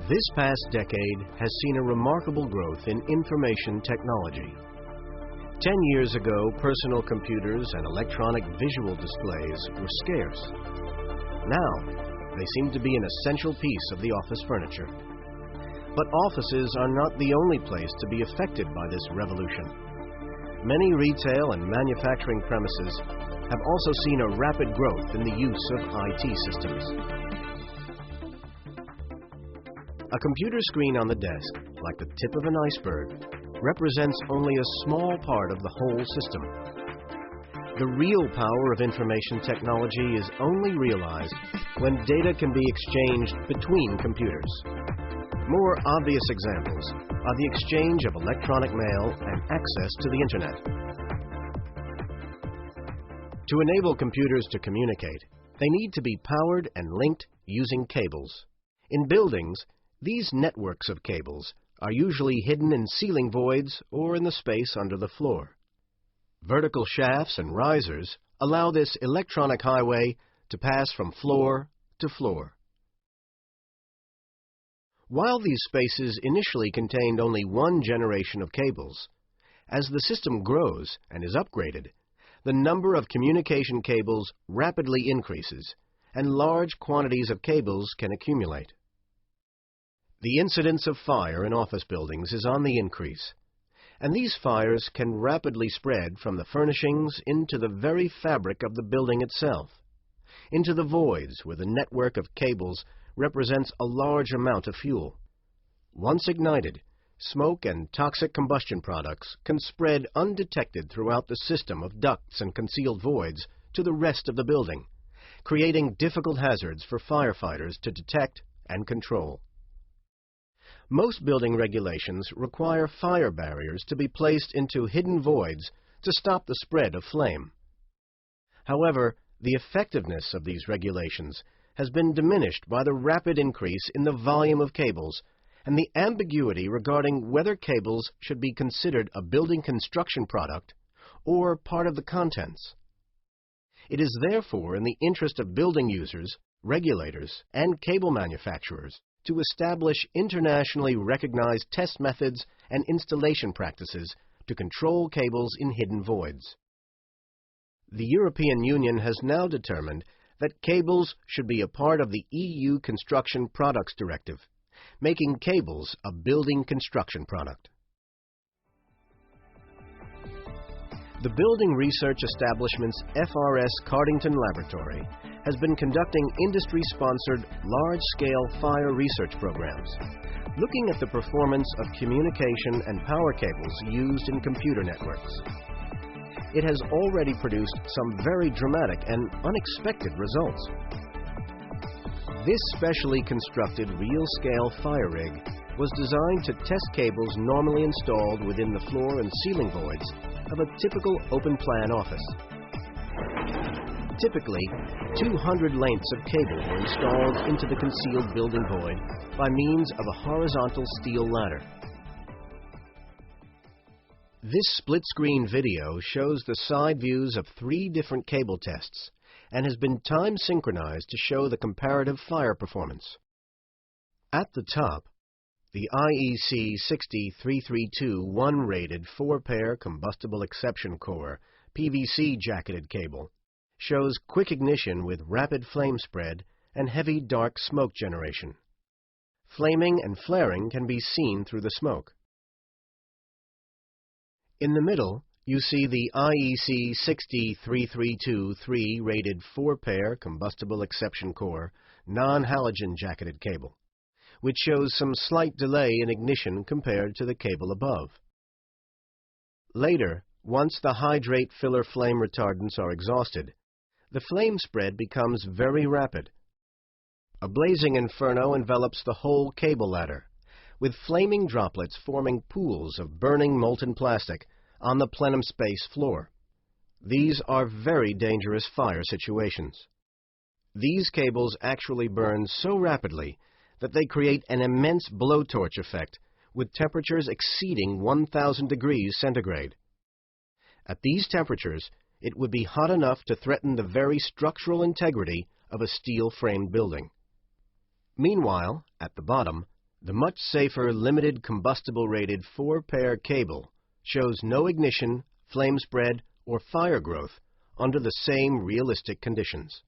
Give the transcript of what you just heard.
This past decade has seen a remarkable growth in information technology. 10 years ago, personal computers and electronic visual displays were scarce. Now, they seem to be an essential piece of the office furniture. But offices are not the only place to be affected by this revolution. Many retail and manufacturing premises have also seen a rapid growth in the use of IT systems. A computer screen on the desk, like the tip of an iceberg, represents only a small part of the whole system. The real power of information technology is only realized when data can be exchanged between computers. More obvious examples are the exchange of electronic mail and access to the Internet. To enable computers to communicate, they need to be powered and linked using cables. In buildings, these networks of cables are usually hidden in ceiling voids or in the space under the floor. Vertical shafts and risers allow this electronic highway to pass from floor to floor. While these spaces initially contained only one generation of cables, as the system grows and is upgraded, the number of communication cables rapidly increases, and large quantities of cables can accumulate. The incidence of fire in office buildings is on the increase, and these fires can rapidly spread from the furnishings into the very fabric of the building itself, into the voids where the network of cables represents a large amount of fuel. Once ignited, smoke and toxic combustion products can spread undetected throughout the system of ducts and concealed voids to the rest of the building, creating difficult hazards for firefighters to detect and control. Most building regulations require fire barriers to be placed into hidden voids to stop the spread of flame. However, the effectiveness of these regulations has been diminished by the rapid increase in the volume of cables and the ambiguity regarding whether cables should be considered a building construction product or part of the contents. It is therefore in the interest of building users, regulators, and cable manufacturers to establish internationally recognized test methods and installation practices to control cables in hidden voids. The European Union has now determined that cables should be a part of the EU Construction Products Directive, making cables a building construction product. The Building Research Establishment's FRS Cardington Laboratory has been conducting industry-sponsored large-scale fire research programs, looking at the performance of communication and power cables used in computer networks. It has already produced some very dramatic and unexpected results. This specially constructed real-scale fire rig was designed to test cables normally installed within the floor and ceiling voids of a typical open-plan office. Typically, 200 lengths of cable were installed into the concealed building void by means of a horizontal steel ladder. This split-screen video shows the side views of 3 different cable tests and has been time-synchronized to show the comparative fire performance. At the top, the IEC 60332 1-rated 4-pair combustible exception core PVC jacketed cable shows quick ignition with rapid flame spread and heavy dark smoke generation. Flaming and flaring can be seen through the smoke. In the middle, you see the IEC 60332 3-rated 4-pair combustible exception core non-halogen jacketed cable, which shows some slight delay in ignition compared to the cable above. Later, once the hydrate filler flame retardants are exhausted, the flame spread becomes very rapid. A blazing inferno envelops the whole cable ladder, with flaming droplets forming pools of burning molten plastic on the plenum space floor. These are very dangerous fire situations. These cables actually burn so rapidly that they create an immense blowtorch effect with temperatures exceeding 1,000 degrees centigrade. At these temperatures, it would be hot enough to threaten the very structural integrity of a steel-framed building. Meanwhile, at the bottom, The much safer limited combustible rated 4-pair cable shows no ignition, flame spread, or fire growth under the same realistic conditions.